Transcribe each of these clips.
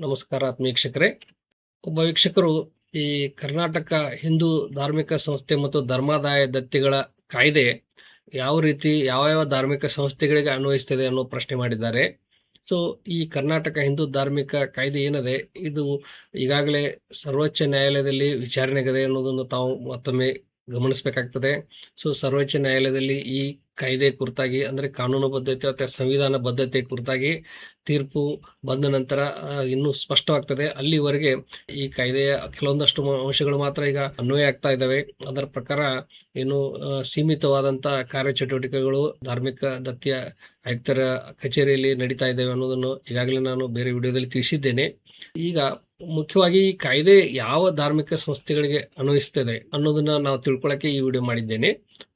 ನಮಸ್ಕಾರ ವೀಕ್ಷಕರೇ. ಒಬ್ಬ ವೀಕ್ಷಕರು ಈ ಕರ್ನಾಟಕ ಹಿಂದೂ ಧಾರ್ಮಿಕ ಸಂಸ್ಥೆ ಮತ್ತು ಧರ್ಮಾದಾಯ ದತ್ತಿಗಳ ಕಾಯ್ದೆ ಯಾವ ರೀತಿ ಯಾವ ಧಾರ್ಮಿಕ ಸಂಸ್ಥೆಗಳಿಗೆ ಅನ್ವಯಿಸ್ತದೆ ಅನ್ನೋ ಪ್ರಶ್ನೆ ಮಾಡಿದ್ದಾರೆ. ಸೊ ಈ ಕರ್ನಾಟಕ ಹಿಂದೂ ಧಾರ್ಮಿಕ ಕಾಯ್ದೆ ಏನಿದೆ ಇದು ಈಗಾಗಲೇ ಸರ್ವೋಚ್ಚ ನ್ಯಾಯಾಲಯದಲ್ಲಿ ವಿಚಾರಣೆಗಿದೆ ಅನ್ನೋದನ್ನು ತಾವು ಮತ್ತೊಮ್ಮೆ ಗಮನಿಸಬೇಕಾಗ್ತದೆ. ಸೊ ಸರ್ವೋಚ್ಚ ನ್ಯಾಯಾಲಯದಲ್ಲಿ ಈ ಕಾಯ್ದೆ ಕುರಿತಾಗಿ ಅಂದರೆ ಕಾನೂನು ಬದ್ಧತೆ ಅಥವಾ ಸಂವಿಧಾನ ಬದ್ಧತೆ ಕುರಿತಾಗಿ ತೀರ್ಪು ಬಂದ ನಂತರ ಇನ್ನೂ ಸ್ಪಷ್ಟವಾಗ್ತದೆ. ಅಲ್ಲಿವರೆಗೆ ಈ ಕಾಯ್ದೆಯ ಕೆಲವೊಂದಷ್ಟು ಅಂಶಗಳು ಮಾತ್ರ ಈಗ ಅನ್ವಯ ಆಗ್ತಾ ಇದ್ದಾವೆ. ಅದರ ಪ್ರಕಾರ ಏನು ಸೀಮಿತವಾದಂಥ ಕಾರ್ಯಚಟುವಟಿಕೆಗಳು ಧಾರ್ಮಿಕ ದತ್ತಿಯ ಆಯುಕ್ತರ ಕಚೇರಿಯಲ್ಲಿ ನಡೀತಾ ಇದ್ದಾವೆ ಅನ್ನೋದನ್ನು ಈಗಾಗಲೇ ನಾನು ಬೇರೆ ವಿಡಿಯೋದಲ್ಲಿ ತಿಳಿಸಿದ್ದೇನೆ. ಈಗ ಮುಖ್ಯವಾಗಿ ಈ ಕಾಯ್ದೆ ಯಾವ ಧಾರ್ಮಿಕ ಸಂಸ್ಥೆಗಳಿಗೆ ಅನ್ವಯಿಸ್ತದೆ ಅನ್ನೋದನ್ನ ನಾವು ತಿಳ್ಕೊಳ್ಳೋಕೆ ಈ ವಿಡಿಯೋ ಮಾಡಿದ್ದೇನೆ.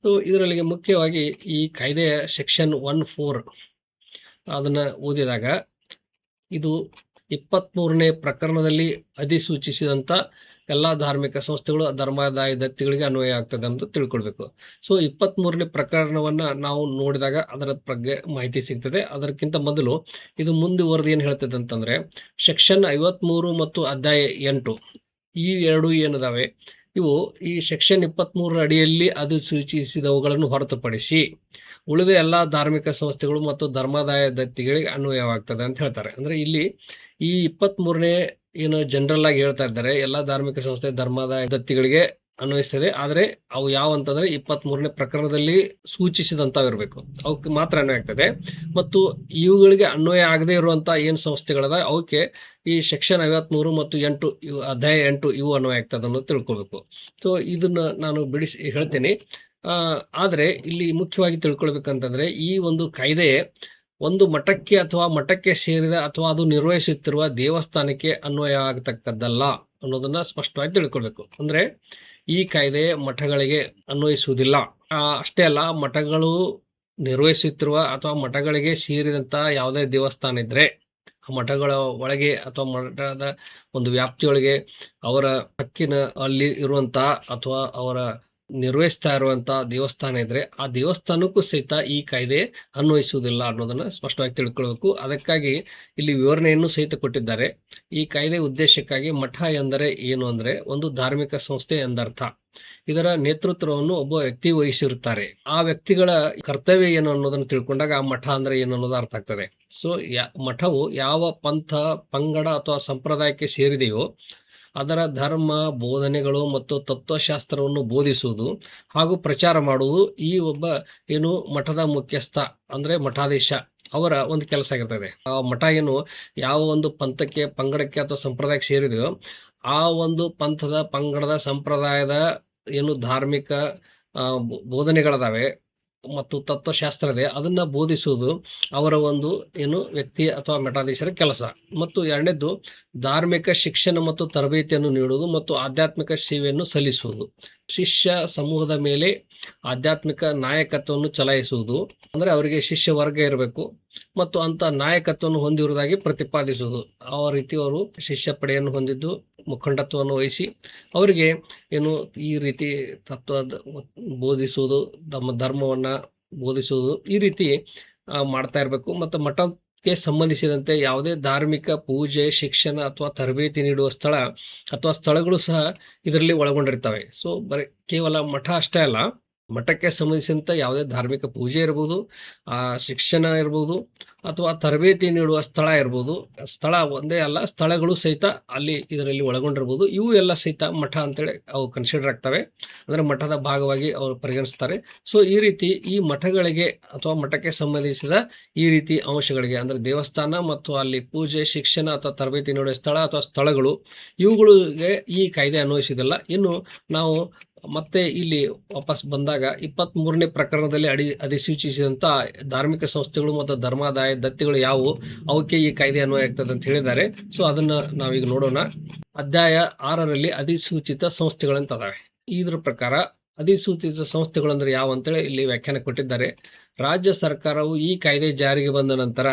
ಸೊ ಇದರಲ್ಲಿ ಮುಖ್ಯವಾಗಿ ಈ ಕಾಯ್ದೆಯ ಸೆಕ್ಷನ್ 1(4) ಅದನ್ನ ಓದಿದಾಗ ಇದು 23ನೇ ಪ್ರಕರಣದಲ್ಲಿ ಅಧಿಸೂಚಿಸಿದಂಥ ಎಲ್ಲ ಧಾರ್ಮಿಕ ಸಂಸ್ಥೆಗಳು ಧರ್ಮಾದಾಯ ದತ್ತಿಗಳಿಗೆ ಅನ್ವಯ ಆಗ್ತದೆ ಅಂತ ತಿಳ್ಕೊಳ್ಬೇಕು. ಸೊ 23ನೇ ಪ್ರಕರಣವನ್ನು ನಾವು ನೋಡಿದಾಗ ಅದರ ಬಗ್ಗೆ ಮಾಹಿತಿ ಸಿಗ್ತದೆ. ಅದಕ್ಕಿಂತ ಮೊದಲು ಇದು ಮುಂದುವರೆದು ಏನು ಹೇಳ್ತದೆ ಅಂತಂದರೆ, ಸೆಕ್ಷನ್ 53 ಮತ್ತು ಅಧ್ಯಾಯ 8 ಈ ಎರಡು ಏನಿದಾವೆ ಇವು ಈ ಸೆಕ್ಷನ್ 23 ಅಡಿಯಲ್ಲಿ ಅಧಿಸೂಚಿಸಿದವುಗಳನ್ನು ಹೊರತುಪಡಿಸಿ ಉಳಿದ ಎಲ್ಲ ಧಾರ್ಮಿಕ ಸಂಸ್ಥೆಗಳು ಮತ್ತು ಧರ್ಮಾದಾಯ ದತ್ತಿಗಳಿಗೆ ಅನ್ವಯವಾಗ್ತದೆ ಅಂತ ಹೇಳ್ತಾರೆ. ಅಂದರೆ ಇಲ್ಲಿ ಈ 23ನೇ ಏನು ಜನರಲ್ ಆಗಿ ಹೇಳ್ತಾ ಇದ್ದಾರೆ, ಎಲ್ಲ ಧಾರ್ಮಿಕ ಸಂಸ್ಥೆ ಧರ್ಮಾದಾಯ ದತ್ತಿಗಳಿಗೆ ಅನ್ವಯಿಸ್ತದೆ. ಆದರೆ ಅವು ಯಾವ ಅಂತಂದ್ರೆ 23ನೇ ಪ್ರಕರಣದಲ್ಲಿ ಸೂಚಿಸಿದಂಥವು ಇರಬೇಕು, ಅವಕ್ಕೆ ಮಾತ್ರ ಅನ್ವಯ ಆಗ್ತದೆ. ಮತ್ತು ಇವುಗಳಿಗೆ ಅನ್ವಯ ಆಗದೆ ಇರುವಂಥ ಏನು ಸಂಸ್ಥೆಗಳದ ಅವಕ್ಕೆ ಈ ಸೆಕ್ಷನ್ 53 ಮತ್ತು 8 ಇವು ಅಧ್ಯಾಯ 8 ಇವು ಅನ್ವಯ ಆಗ್ತದೆ ಅನ್ನೋದು ತಿಳ್ಕೊಳ್ಬೇಕು. ಸೊ ಇದನ್ನು ನಾನು ಬಿಡಿಸಿ ಹೇಳ್ತೇನೆ. ಆದರೆ ಇಲ್ಲಿ ಮುಖ್ಯವಾಗಿ ತಿಳ್ಕೊಳ್ಬೇಕಂತಂದ್ರೆ ಈ ಒಂದು ಕಾಯ್ದೆ ಒಂದು ಮಠಕ್ಕೆ ಅಥವಾ ಮಠಕ್ಕೆ ಸೇರಿದ ಅಥವಾ ಅದು ನಿರ್ವಹಿಸುತ್ತಿರುವ ದೇವಸ್ಥಾನಕ್ಕೆ ಅನ್ವಯ ಆಗತಕ್ಕದ್ದಲ್ಲ ಅನ್ನೋದನ್ನ ಸ್ಪಷ್ಟವಾಗಿ ತಿಳ್ಕೊಳ್ಬೇಕು. ಅಂದ್ರೆ ಈ ಕಾಯ್ದೆ ಮಠಗಳಿಗೆ ಅನ್ವಯಿಸುವುದಿಲ್ಲ. ಅಷ್ಟೇ ಅಲ್ಲ, ಮಠಗಳು ನಿರ್ವಹಿಸುತ್ತಿರುವ ಅಥವಾ ಮಠಗಳಿಗೆ ಸೇರಿದಂಥ ಯಾವುದೇ ದೇವಸ್ಥಾನ ಇದ್ರೆ ಆ ಮಠಗಳ ಒಳಗೆ ಅಥವಾ ಮಠದ ಒಂದು ವ್ಯಾಪ್ತಿಯೊಳಗೆ ಅವರ ಹಕ್ಕಿನ ಅಲ್ಲಿ ಇರುವಂಥ ಅಥವಾ ಅವರ ನಿರ್ವಹಿಸ್ತಾ ಇರುವಂಥ ದೇವಸ್ಥಾನ ಇದ್ರೆ ಆ ದೇವಸ್ಥಾನಕ್ಕೂ ಸಹಿತ ಈ ಕಾಯ್ದೆ ಅನ್ವಯಿಸುವುದಿಲ್ಲ ಅನ್ನೋದನ್ನ ಸ್ಪಷ್ಟವಾಗಿ ತಿಳ್ಕೊಳ್ಬೇಕು. ಅದಕ್ಕಾಗಿ ಇಲ್ಲಿ ವಿವರಣೆಯನ್ನು ಸಹಿತ ಕೊಟ್ಟಿದ್ದಾರೆ. ಈ ಕಾಯ್ದೆ ಉದ್ದೇಶಕ್ಕಾಗಿ ಮಠ ಎಂದರೆ ಏನು ಅಂದ್ರೆ ಒಂದು ಧಾರ್ಮಿಕ ಸಂಸ್ಥೆ ಎಂದರ್ಥ. ಇದರ ನೇತೃತ್ವವನ್ನು ಒಬ್ಬ ವ್ಯಕ್ತಿ ವಹಿಸಿರುತ್ತಾರೆ. ಆ ವ್ಯಕ್ತಿಗಳ ಕರ್ತವ್ಯ ಏನು ಅನ್ನೋದನ್ನು ತಿಳ್ಕೊಂಡಾಗ ಆ ಮಠ ಅಂದ್ರೆ ಏನು ಅನ್ನೋದು ಅರ್ಥ ಆಗ್ತದೆ. ಸೊ ಮಠವು ಯಾವ ಪಂಥ, ಪಂಗಡ ಅಥವಾ ಸಂಪ್ರದಾಯಕ್ಕೆ ಸೇರಿದೆಯೋ ಅದರ ಧರ್ಮ ಬೋಧನೆಗಳು ಮತ್ತು ತತ್ವಶಾಸ್ತ್ರವನ್ನು ಬೋಧಿಸುವುದು ಹಾಗೂ ಪ್ರಚಾರ ಮಾಡುವುದು ಈ ಒಬ್ಬ ಏನು ಮಠದ ಮುಖ್ಯಸ್ಥ ಅಂದ್ರೆ ಮಠಾಧೀಶ ಅವರ ಒಂದು ಕೆಲಸ ಆಗಿರ್ತದೆ. ಆ ಮಠ ಏನು ಯಾವ ಒಂದು ಪಂಥಕ್ಕೆ, ಪಂಗಡಕ್ಕೆ ಅಥವಾ ಸಂಪ್ರದಾಯಕ್ಕೆ ಸೇರಿದೆಯೋ ಆ ಒಂದು ಪಂಥದ, ಪಂಗಡದ, ಸಂಪ್ರದಾಯದ ಏನು ಧಾರ್ಮಿಕ ಬೋಧನೆಗಳದಾವೆ ಮತ್ತು ತತ್ವಶಾಸ್ತ್ರ ಇದೆ ಅದನ್ನ ಬೋಧಿಸುವುದು ಅವರ ಒಂದು ಏನು ವ್ಯಕ್ತಿ ಅಥವಾ ಮಠಾಧೀಶರ ಕೆಲಸ. ಮತ್ತು ಎರಡನೇದ್ದು ಧಾರ್ಮಿಕ ಶಿಕ್ಷಣ ಮತ್ತು ತರಬೇತಿಯನ್ನು ನೀಡುವುದು ಮತ್ತು ಆಧ್ಯಾತ್ಮಿಕ ಸೇವೆಯನ್ನು ಸಲ್ಲಿಸುವುದು. ಶಿಷ್ಯ ಸಮೂಹದ ಮೇಲೆ ಆಧ್ಯಾತ್ಮಿಕ ನಾಯಕತ್ವವನ್ನು ಚಲಾಯಿಸುವುದು, ಅಂದ್ರೆ ಅವರಿಗೆ ಶಿಷ್ಯ ವರ್ಗ ಇರಬೇಕು ಮತ್ತು ಅಂತ ನಾಯಕತ್ವವನ್ನು ಹೊಂದಿರುವುದಾಗಿ ಪ್ರತಿಪಾದಿಸುವುದು. ಆ ರೀತಿ ಅವರು ಶಿಷ್ಯ ಪಡೆಯನ್ನು ಹೊಂದಿದ್ದು ಮುಖಂಡತ್ವವನ್ನು ವಹಿಸಿ ಅವರಿಗೆ ಏನು ಈ ರೀತಿ ತತ್ವ ಬೋಧಿಸುವುದು, ತಮ್ಮ ಧರ್ಮವನ್ನು ಬೋಧಿಸುವುದು ಈ ರೀತಿ ಮಾಡ್ತಾ ಇರಬೇಕು. ಮತ್ತು ಮಠಕ್ಕೆ ಸಂಬಂಧಿಸಿದಂತೆ ಯಾವುದೇ ಧಾರ್ಮಿಕ ಪೂಜೆ, ಶಿಕ್ಷಣ ಅಥವಾ ತರಬೇತಿ ನೀಡುವ ಸ್ಥಳ ಅಥವಾ ಸ್ಥಳಗಳು ಸಹ ಇದರಲ್ಲಿ ಒಳಗೊಂಡಿರ್ತವೆ. ಸೊ ಬರೀ ಕೇವಲ ಮಠ ಅಷ್ಟೇ ಅಲ್ಲ, ಮಠಕ್ಕೆ ಸಂಬಂಧಿಸಿದಂಥ ಯಾವುದೇ ಧಾರ್ಮಿಕ ಪೂಜೆ ಇರ್ಬೋದು, ಶಿಕ್ಷಣ ಇರ್ಬೋದು ಅಥವಾ ತರಬೇತಿ ನೀಡುವ ಸ್ಥಳ ಇರ್ಬೋದು. ಸ್ಥಳ ಒಂದೇ ಅಲ್ಲ, ಸ್ಥಳಗಳು ಸಹಿತ ಅಲ್ಲಿ ಇದರಲ್ಲಿ ಒಳಗೊಂಡಿರ್ಬೋದು. ಇವು ಎಲ್ಲ ಸಹಿತ ಮಠ ಅಂತೇಳಿ ಅವು ಕನ್ಸಿಡರ್ ಆಗ್ತವೆ, ಅಂದರೆ ಮಠದ ಭಾಗವಾಗಿ ಅವರು ಪರಿಗಣಿಸ್ತಾರೆ. ಸೊ ಈ ರೀತಿ ಈ ಮಠಗಳಿಗೆ ಅಥವಾ ಮಠಕ್ಕೆ ಸಂಬಂಧಿಸಿದ ಈ ರೀತಿ ಅಂಶಗಳಿಗೆ ಅಂದರೆ ದೇವಸ್ಥಾನ ಮತ್ತು ಅಲ್ಲಿ ಪೂಜೆ, ಶಿಕ್ಷಣ ಅಥವಾ ತರಬೇತಿ ನೀಡುವ ಸ್ಥಳ ಅಥವಾ ಸ್ಥಳಗಳು ಇವುಗಳಿಗೆ ಈ ಕಾಯ್ದೆ ಅನ್ವಯಿಸಿದಿಲ್ಲ. ಇನ್ನು ನಾವು ಮತ್ತೆ ಇಲ್ಲಿ ವಾಪಸ್ ಬಂದಾಗ 23ನೇ ಪ್ರಕರಣದಲ್ಲಿ ಅಧಿಸೂಚಿಸಿದಂಥ ಧಾರ್ಮಿಕ ಸಂಸ್ಥೆಗಳು ಮತ್ತು ಧರ್ಮಾದಾಯ ದತ್ತಿಗಳು ಯಾವುವು ಅವಕ್ಕೆ ಈ ಕಾಯ್ದೆ ಅನ್ವಯ ಆಗ್ತದೆ ಅಂತ ಹೇಳಿದ್ದಾರೆ. ಸೊ ಅದನ್ನ ನಾವೀಗ ನೋಡೋಣ. ಅಧ್ಯಾಯ 6ರಲ್ಲಿ ಅಧಿಸೂಚಿತ ಸಂಸ್ಥೆಗಳಂತ ಅದಾವೆ. ಇದ್ರ ಪ್ರಕಾರ ಅಧಿಸೂಚಿತ ಸಂಸ್ಥೆಗಳು ಅಂದ್ರೆ ಯಾವ ಅಂತೇಳಿ ಇಲ್ಲಿ ವ್ಯಾಖ್ಯಾನ ಕೊಟ್ಟಿದ್ದಾರೆ. ರಾಜ್ಯ ಸರ್ಕಾರವು ಈ ಕಾಯ್ದೆ ಜಾರಿಗೆ ಬಂದ ನಂತರ,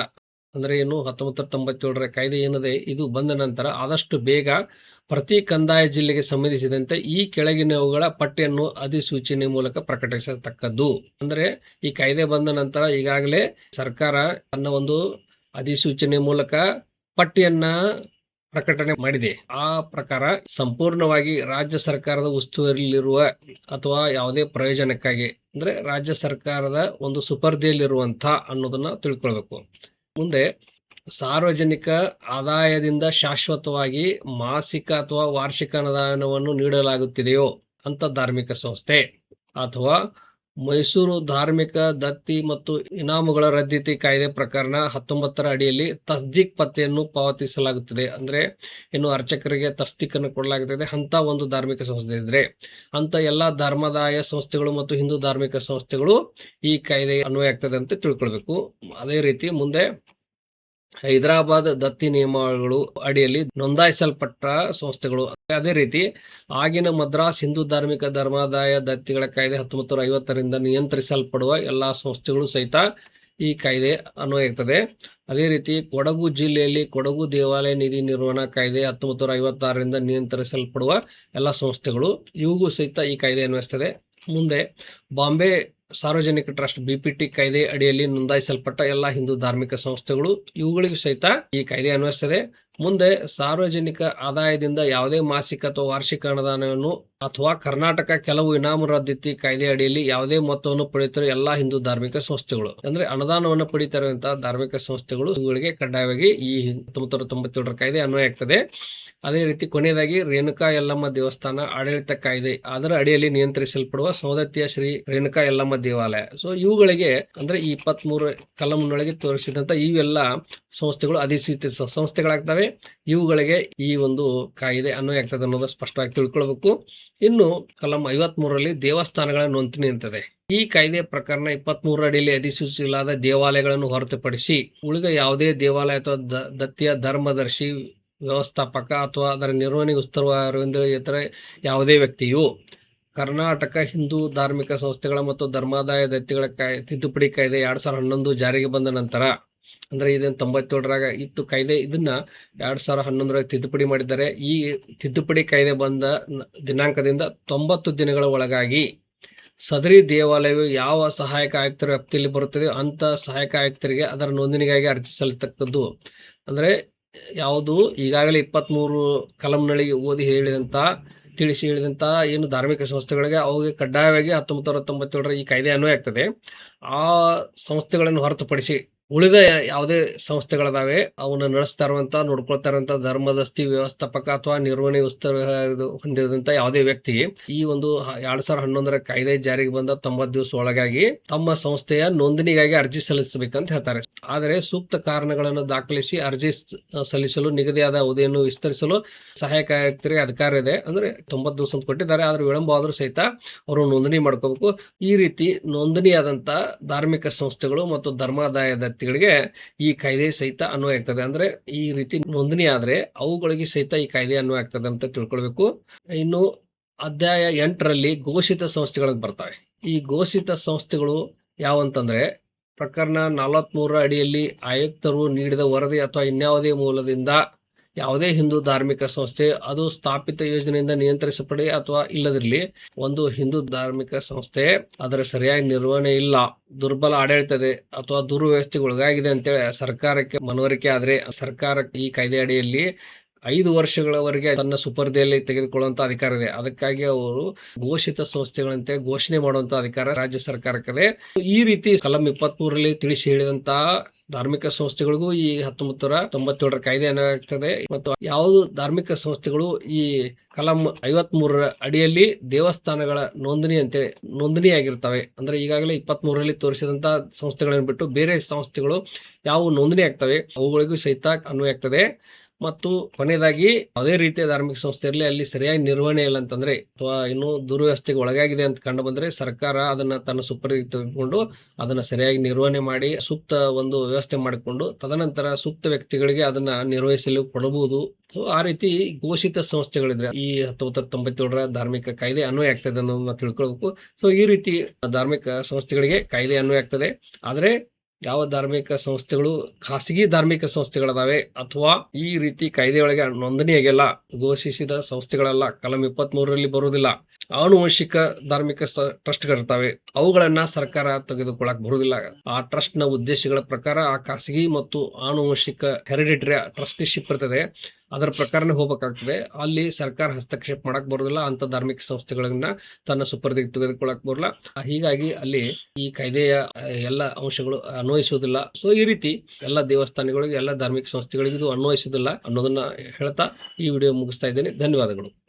ಅಂದ್ರೆ ಏನು 1997ರ ಕಾಯ್ದೆ ಏನಿದೆ ಇದು ಬಂದ ನಂತರ ಆದಷ್ಟು ಬೇಗ ಪ್ರತಿ ಕಂದಾಯ ಜಿಲ್ಲೆಗೆ ಸಂಬಂಧಿಸಿದಂತೆ ಈ ಕೆಳಗಿನವುಗಳ ಪಟ್ಟಿಯನ್ನು ಅಧಿಸೂಚನೆ ಮೂಲಕ ಪ್ರಕಟಿಸತಕ್ಕದ್ದು. ಅಂದ್ರೆ ಈ ಕಾಯ್ದೆ ಬಂದ ನಂತರ ಈಗಾಗಲೇ ಸರ್ಕಾರ ತನ್ನ ಒಂದು ಅಧಿಸೂಚನೆ ಮೂಲಕ ಪಟ್ಟಿಯನ್ನ ಪ್ರಕಟಣೆ ಮಾಡಿದೆ. ಆ ಪ್ರಕಾರ ಸಂಪೂರ್ಣವಾಗಿ ರಾಜ್ಯ ಸರ್ಕಾರದ ಉಸ್ತುವಾರಿಯಲ್ಲಿರುವ ಅಥವಾ ಯಾವುದೇ ಪ್ರಯೋಜನಕ್ಕಾಗಿ ಅಂದ್ರೆ ರಾಜ್ಯ ಸರ್ಕಾರದ ಒಂದು ಸುಪರ್ದಿಯಲ್ಲಿರುವಂತ ಅನ್ನೋದನ್ನ ತಿಳ್ಕೊಳ್ಬೇಕು. ಮುಂದೆ ಸಾರ್ವಜನಿಕ ಆದಾಯದಿಂದ ಶಾಶ್ವತವಾಗಿ ಮಾಸಿಕ ಅಥವಾ ವಾರ್ಷಿಕ ಅನುದಾನವನ್ನು ನೀಡಲಾಗುತ್ತಿದೆಯೋ ಅಂತ ಧಾರ್ಮಿಕ ಸಂಸ್ಥೆ, ಅಥವಾ ಮೈಸೂರು ಧಾರ್ಮಿಕ ದತ್ತಿ ಮತ್ತು ಇನಾಮುಗಳ ರದ್ಧತಿ ಕಾಯ್ದೆ ಪ್ರಕರಣ 19ರ ಅಡಿಯಲ್ಲಿ ತಸ್ದೀಕ್ ಪತ್ತೆಯನ್ನು ಪಾವತಿಸಲಾಗುತ್ತದೆ. ಅಂದ್ರೆ ಇನ್ನು ಅರ್ಚಕರಿಗೆ ತಸ್ದೀಕನ್ನು ಕೊಡಲಾಗುತ್ತದೆ ಅಂತ ಒಂದು ಧಾರ್ಮಿಕ ಸಂಸ್ಥೆ ಇದ್ರೆ ಅಂತ ಎಲ್ಲಾ ಧರ್ಮದಾಯ ಸಂಸ್ಥೆಗಳು ಮತ್ತು ಹಿಂದೂ ಧಾರ್ಮಿಕ ಸಂಸ್ಥೆಗಳು ಈ ಕಾಯ್ದೆ ಅನ್ವಯ ಆಗ್ತದೆ ಅಂತ ತಿಳ್ಕೊಳ್ಬೇಕು. ಅದೇ ರೀತಿ ಮುಂದೆ ಹೈದರಾಬಾದ್ ದತ್ತಿ ನಿಯಮಗಳು ಅಡಿಯಲ್ಲಿ ನೋಂದಾಯಿಸಲ್ಪಟ್ಟ ಸಂಸ್ಥೆಗಳು, ಅದೇ ರೀತಿ ಆಗಿನ ಮದ್ರಾಸ್ ಹಿಂದೂ ಧಾರ್ಮಿಕ ಧರ್ಮಾದಾಯ ದತ್ತಿಗಳ ಕಾಯ್ದೆ 1950ರಿಂದ ನಿಯಂತ್ರಿಸಲ್ಪಡುವ ಎಲ್ಲಾ ಸಂಸ್ಥೆಗಳು ಸಹಿತ ಈ ಕಾಯ್ದೆ ಅನ್ವಯ ಆಗ್ತದೆ. ಅದೇ ರೀತಿ ಕೊಡಗು ಜಿಲ್ಲೆಯಲ್ಲಿ ಕೊಡಗು ದೇವಾಲಯ ನಿಧಿ ನಿರ್ವಹಣಾ ಕಾಯ್ದೆ 1956ರಿಂದ ನಿಯಂತ್ರಿಸಲ್ಪಡುವ ಎಲ್ಲ ಸಂಸ್ಥೆಗಳು ಇವುಗೂ ಸಹಿತ ಈ ಕಾಯ್ದೆ ಅನ್ವಯಿಸ್ತದೆ. ಮುಂದೆ ಬಾಂಬೆ ಸಾರ್ವಜನಿಕ ಟ್ರಸ್ಟ್ BPT ಕಾಯ್ದೆ ಅಡಿಯಲ್ಲಿ ನೋಂದಾಯಿಸಲ್ಪಟ್ಟ ಎಲ್ಲ ಹಿಂದೂ ಧಾರ್ಮಿಕ ಸಂಸ್ಥೆಗಳು ಇವುಗಳಿಗೂ ಸಹಿತ ಈ ಕಾಯ್ದೆ ಅನ್ವಯಿಸ್ತದೆ. ಮುಂದೆ ಸಾರ್ವಜನಿಕ ಆದಾಯದಿಂದ ಯಾವುದೇ ಮಾಸಿಕ ಅಥವಾ ವಾರ್ಷಿಕ ಅನುದಾನವನ್ನು ಅಥವಾ ಕರ್ನಾಟಕ ಕೆಲವು ಇನಾಮು ರದ್ಧತಿ ಕಾಯ್ದೆ ಅಡಿಯಲ್ಲಿ ಯಾವುದೇ ಮೊತ್ತವನ್ನು ಪಡೆಯುತ್ತಿರುವ ಎಲ್ಲಾ ಹಿಂದೂ ಧಾರ್ಮಿಕ ಸಂಸ್ಥೆಗಳು ಅಂದ್ರೆ ಅನುದಾನವನ್ನು ಪಡೆಯುತ್ತಿರುವಂತಹ ಧಾರ್ಮಿಕ ಸಂಸ್ಥೆಗಳು ಇವುಗಳಿಗೆ ಕಡ್ಡಾಯವಾಗಿ ಈ 1997ರ ಕಾಯ್ದೆ ಅನ್ವಯ ಆಗ್ತದೆ. ಅದೇ ರೀತಿ ಕೊನೆಯದಾಗಿ ರೇಣುಕಾ ಯಲ್ಲಮ್ಮ ದೇವಸ್ಥಾನ ಆಡಳಿತ ಕಾಯ್ದೆ ಅದರ ಅಡಿಯಲ್ಲಿ ನಿಯಂತ್ರಿಸಲ್ಪಡುವ ಸೌದತ್ತಿಯ ಶ್ರೀ ರೇಣುಕಾ ಯಲ್ಲಮ್ಮ ದೇವಾಲಯ. ಸೊ ಇವುಗಳಿಗೆ ಅಂದ್ರೆ ಈ 23 ಕಲಂನೊಳಗೆ ತೋರಿಸಿದಂತ ಇವೆಲ್ಲ ಸಂಸ್ಥೆಗಳು ಅಧಿಸೂಚಿತ ಸಂಸ್ಥೆಗಳಾಗ್ತವೆ. ಇವುಗಳಿಗೆ ಈ ಒಂದು ಕಾಯ್ದೆ ಅನ್ವಯ ಆಗ್ತದೆ ಅನ್ನೋದು ಸ್ಪಷ್ಟವಾಗಿ ತಿಳ್ಕೊಳ್ಬೇಕು. ಇನ್ನು ಕಲಂ 53ರಲ್ಲಿ ದೇವಸ್ಥಾನಗಳ ನೋಂದಣಿ ಅಂತದೆ. ಈ ಕಾಯ್ದೆ ಪ್ರಕರಣ 23ರ ಅಡಿಯಲ್ಲಿ ಅಧಿಸೂಚಿಸಲಾದ ದೇವಾಲಯಗಳನ್ನು ಹೊರತುಪಡಿಸಿ ಉಳಿದ ಯಾವುದೇ ದೇವಾಲಯ ಅಥವಾ ದತ್ತಿಯ ಧರ್ಮದರ್ಶಿ, ವ್ಯವಸ್ಥಾಪಕ ಅಥವಾ ಅದರ ನಿರ್ವಹಣೆಗೆ ಉಸ್ತುವಾರಿ ಇತರ ಯಾವುದೇ ವ್ಯಕ್ತಿಯು ಕರ್ನಾಟಕ ಹಿಂದೂ ಧಾರ್ಮಿಕ ಸಂಸ್ಥೆಗಳ ಮತ್ತು ಧರ್ಮಾದಾಯ ದತ್ತಿಗಳ ತಿದ್ದುಪಡಿ ಕಾಯ್ದೆ 2011 ಜಾರಿಗೆ ಬಂದ ನಂತರ, ಅಂದ್ರೆ ಇದನ್ನ 97ರಾಗ ಇತ್ತು ಕಾಯ್ದೆ, ಇದನ್ನ 2011ರಾಗ ತಿದ್ದುಪಡಿ ಮಾಡಿದ್ದಾರೆ. ಈ ತಿದ್ದುಪಡಿ ಕಾಯ್ದೆ ಬಂದ ದಿನಾಂಕದಿಂದ 90 ದಿನಗಳ ಒಳಗಾಗಿ ಸದರಿ ದೇವಾಲಯವು ಯಾವ ಸಹಾಯಕ ಆಯುಕ್ತರ ವ್ಯಾಪ್ತಿಯಲ್ಲಿ ಬರುತ್ತದೆ ಅಂತ ಸಹಾಯಕ ಆಯುಕ್ತರಿಗೆ ಅದರ ನೋಂದಣಿಗಾಗಿ ಅರ್ಜಿ ಸಲ್ಲಿಸತಕ್ಕದ್ದು. ಅಂದ್ರೆ ಯಾವುದು ಈಗಾಗಲೇ 23 ಕಲಂನೊಳಗೆ ಓದಿ ತಿಳಿಸಿ ಹೇಳಿದಂತ ಏನು ಧಾರ್ಮಿಕ ಸಂಸ್ಥೆಗಳಿಗೆ ಅವುಗೆ ಕಡ್ಡಾಯವಾಗಿ 1997ರ ಈ ಕಾಯ್ದೆ ಅನ್ವಯ ಆಗ್ತದೆ. ಆ ಸಂಸ್ಥೆಗಳನ್ನು ಹೊರತುಪಡಿಸಿ ಉಳಿದ ಯಾವುದೇ ಸಂಸ್ಥೆಗಳದಾವೆ ಅವನ್ನ ನಡೆಸ್ತಾ ಇರುವಂತ ನೋಡ್ಕೊಳ್ತಾ ಇರುವಂತ ಧರ್ಮದಸ್ತಿ, ವ್ಯವಸ್ಥಾಪಕ ಅಥವಾ ನಿರ್ವಹಣೆ ಉಸ್ತುವಾರಿ ಹೊಂದಿದಂತ ಯಾವುದೇ ವ್ಯಕ್ತಿ ಈ ಒಂದು 2011ರ ಕಾಯ್ದೆ ಜಾರಿಗೆ ಬಂದ 90 ದಿವಸ ಒಳಗಾಗಿ ತಮ್ಮ ಸಂಸ್ಥೆಯ ನೋಂದಣಿಗಾಗಿ ಅರ್ಜಿ ಸಲ್ಲಿಸಬೇಕಂತ ಹೇಳ್ತಾರೆ. ಆದರೆ ಸೂಕ್ತ ಕಾರಣಗಳನ್ನು ದಾಖಲಿಸಿ ಅರ್ಜಿ ಸಲ್ಲಿಸಲು ನಿಗದಿಯಾದ ಅವಧಿಯನ್ನು ವಿಸ್ತರಿಸಲು ಸಹಾಯಕ ಆಯುಕ್ತರಿಗೆ ಅಧಿಕಾರ ಇದೆ. ಅಂದ್ರೆ 90 ದಿವಸ ಅಂತ ಕೊಟ್ಟಿದ್ದಾರೆ, ಆದ್ರೆ ವಿಳಂಬ ಆದ್ರೂ ಸಹಿತ ಅವರು ನೋಂದಣಿ ಮಾಡ್ಕೋಬೇಕು. ಈ ರೀತಿ ನೋಂದಣಿಯಾದಂತ ಧಾರ್ಮಿಕ ಸಂಸ್ಥೆಗಳು ಮತ್ತು ಧರ್ಮಾದಾಯ ದತ್ತಿಗಳಿಗೆ ಈ ಕಾಯ್ದೆ ಸಹಿತ ಅನ್ವಯ ಆಗ್ತದೆ. ಅಂದ್ರೆ ಈ ರೀತಿ ನೋಂದಣಿ ಆದ್ರೆ ಅವುಗಳಿಗೆ ಸಹಿತ ಈ ಕಾಯ್ದೆ ಅನ್ವಯ ಆಗ್ತದೆ ಅಂತ ತಿಳ್ಕೊಳ್ಬೇಕು. ಇನ್ನು ಅಧ್ಯಾಯ 8ರಲ್ಲಿ ಘೋಷಿತ ಸಂಸ್ಥೆಗಳಿಗೆ ಬರ್ತವೆ. ಈ ಘೋಷಿತ ಸಂಸ್ಥೆಗಳು ಯಾವಂತಂದ್ರೆ ಪ್ರಕರಣ 43ರ ಅಡಿಯಲ್ಲಿ ಆಯುಕ್ತರು ನೀಡಿದ ವರದಿ ಅಥವಾ ಇನ್ಯಾವುದೇ ಮೂಲದಿಂದ ಯಾವುದೇ ಹಿಂದೂ ಧಾರ್ಮಿಕ ಸಂಸ್ಥೆ ಅದು ಸ್ಥಾಪಿತ ಯೋಜನೆಯಿಂದ ನಿಯಂತ್ರಿಸಲ್ಪಡಿ ಅಥವಾ ಇಲ್ಲದಿರಲಿ ಒಂದು ಹಿಂದೂ ಧಾರ್ಮಿಕ ಸಂಸ್ಥೆ ಅದರ ಸರಿಯಾಗಿ ನಿರ್ವಹಣೆ ಇಲ್ಲ, ದುರ್ಬಲ ಆಡಳಿತ ಇದೆ ಅಥವಾ ದುರ್ವ್ಯವಸ್ಥೆಗೆ ಒಳಗಾಗಿದೆ ಅಂತೇಳಿ ಸರ್ಕಾರಕ್ಕೆ ಮನವರಿಕೆ ಆದ್ರೆ ಸರ್ಕಾರ ಈ ಕಾಯ್ದೆ ಅಡಿಯಲ್ಲಿ 5 ವರ್ಷಗಳವರೆಗೆ ತನ್ನ ಸುಪರ್ದಿಯಲ್ಲಿ ತೆಗೆದುಕೊಳ್ಳುವಂತ ಅಧಿಕಾರ ಇದೆ. ಅದಕ್ಕಾಗಿ ಅವರು ಘೋಷಿತ ಸಂಸ್ಥೆಗಳಂತೆ ಘೋಷಣೆ ಮಾಡುವಂತ ಅಧಿಕಾರ ರಾಜ್ಯ ಸರ್ಕಾರಕ್ಕಿದೆ. ಈ ರೀತಿ ಕಲಂ 23ರಲ್ಲಿ ತಿಳಿಸಿ ಹೇಳಿದಂತ ಧಾರ್ಮಿಕ ಸಂಸ್ಥೆಗಳಿಗೂ ಈ 1997ರ ಕಾಯ್ದೆ ಅನ್ವಯ ಆಗ್ತದೆ. ಮತ್ತು ಯಾವುದು ಧಾರ್ಮಿಕ ಸಂಸ್ಥೆಗಳು ಈ ಕಲಂ 53ರ ಅಡಿಯಲ್ಲಿ ದೇವಸ್ಥಾನಗಳ ನೋಂದಣಿಯಾಗಿರ್ತವೆ, ಅಂದ್ರೆ ಈಗಾಗಲೇ 23ರಲ್ಲಿ ತೋರಿಸಿದಂತ ಸಂಸ್ಥೆಗಳನ್ನು ಬಿಟ್ಟು ಬೇರೆ ಸಂಸ್ಥೆಗಳು ಯಾವ ನೋಂದಣಿ ಆಗ್ತವೆ ಅವುಗಳಿಗೂ ಸಹಿತ ಅನ್ವಯ ಆಗ್ತದೆ. ಮತ್ತು ಕೊನೆಯದಾಗಿ ಯಾವುದೇ ರೀತಿಯ ಧಾರ್ಮಿಕ ಸಂಸ್ಥೆ ಇರಲಿ ಅಲ್ಲಿ ಸರಿಯಾಗಿ ನಿರ್ವಹಣೆ ಇಲ್ಲ ಅಂತಂದ್ರೆ ಅಥವಾ ಇನ್ನು ದುರ್ವ್ಯವಸ್ಥೆಗೆ ಒಳಗಾಗಿದೆ ಅಂತ ಕಂಡು ಬಂದ್ರೆ ಸರ್ಕಾರ ಅದನ್ನ ತನ್ನ ಸುಪರ್ದಿಗೆ ತೆಗೆದುಕೊಂಡು ಅದನ್ನ ಸರಿಯಾಗಿ ನಿರ್ವಹಣೆ ಮಾಡಿ ಸೂಕ್ತ ಒಂದು ವ್ಯವಸ್ಥೆ ಮಾಡಿಕೊಂಡು ತದನಂತರ ಸೂಕ್ತ ವ್ಯಕ್ತಿಗಳಿಗೆ ಅದನ್ನ ನಿರ್ವಹಿಸಲು ಕೊಡಬಹುದು. ಸೊ ಆ ರೀತಿ ಘೋಷಿತ ಸಂಸ್ಥೆಗಳಿದ್ರೆ ಈ 1997ರ ಧಾರ್ಮಿಕ ಕಾಯ್ದೆ ಅನ್ವಯ ಆಗ್ತದೆ ಅನ್ನೋದನ್ನ ತಿಳ್ಕೊಳ್ಬೇಕು. ಸೊ ಈ ರೀತಿ ಧಾರ್ಮಿಕ ಸಂಸ್ಥೆಗಳಿಗೆ ಕಾಯ್ದೆ ಅನ್ವಯ ಆಗ್ತದೆ. ಆದ್ರೆ ಯಾವ ಧಾರ್ಮಿಕ ಸಂಸ್ಥೆಗಳು ಖಾಸಗಿ ಧಾರ್ಮಿಕ ಸಂಸ್ಥೆಗಳದಾವೆ ಅಥವಾ ಈ ರೀತಿ ಕಾಯ್ದೆಯೊಳಗೆ ನೋಂದಣಿಯಾಗಿಲ್ಲ, ಘೋಷಿಸಿದ ಸಂಸ್ಥೆಗಳೆಲ್ಲ ಕಲಂ 23ರಲ್ಲಿ ಬರುವುದಿಲ್ಲ, ಆನುವಂಶಿಕ ಧಾರ್ಮಿಕ ಟ್ರಸ್ಟ್ಗಳಿರ್ತವೆ, ಅವುಗಳನ್ನ ಸರ್ಕಾರ ತೆಗೆದುಕೊಳ್ಳಕ್ ಬರುವುದಿಲ್ಲ. ಆ ಟ್ರಸ್ಟ್ ನ ಉದ್ದೇಶಗಳ ಪ್ರಕಾರ ಆ ಖಾಸಗಿ ಮತ್ತು ಆನುವಂಶಿಕ ಹೆರಿಡಿಟರಿ ಟ್ರಸ್ಟಿಶಿಪ್ ಇರ್ತದೆ. ಅದರ ಪ್ರಕಾರನೇ ಹೋಗ್ಬೇಕಾಗ್ತದೆ. ಅಲ್ಲಿ ಸರ್ಕಾರ ಹಸ್ತಕ್ಷೇಪ ಮಾಡಕ್ ಬರೋದಿಲ್ಲ, ಅಂತ ಧಾರ್ಮಿಕ ಸಂಸ್ಥೆಗಳನ್ನ ತನ್ನ ಸುಪರ್ದಿಗೆ ತೆಗೆದುಕೊಳ್ಳಕ್ ಬರಲ್ಲ. ಹೀಗಾಗಿ ಅಲ್ಲಿ ಈ ಕಾಯ್ದೆಯ ಎಲ್ಲ ಅಂಶಗಳು ಅನ್ವಯಿಸುವುದಿಲ್ಲ. ಸೊ ಈ ರೀತಿ ಎಲ್ಲ ದೇವಸ್ಥಾನಗಳಿಗೆ, ಎಲ್ಲ ಧಾರ್ಮಿಕ ಸಂಸ್ಥೆಗಳಿಗೆ ಇದು ಅನ್ವಯಿಸುವುದಿಲ್ಲ ಅನ್ನೋದನ್ನ ಹೇಳ್ತಾ ಈ ವಿಡಿಯೋ ಮುಗಿಸ್ತಾ ಇದ್ದೇನೆ. ಧನ್ಯವಾದಗಳು.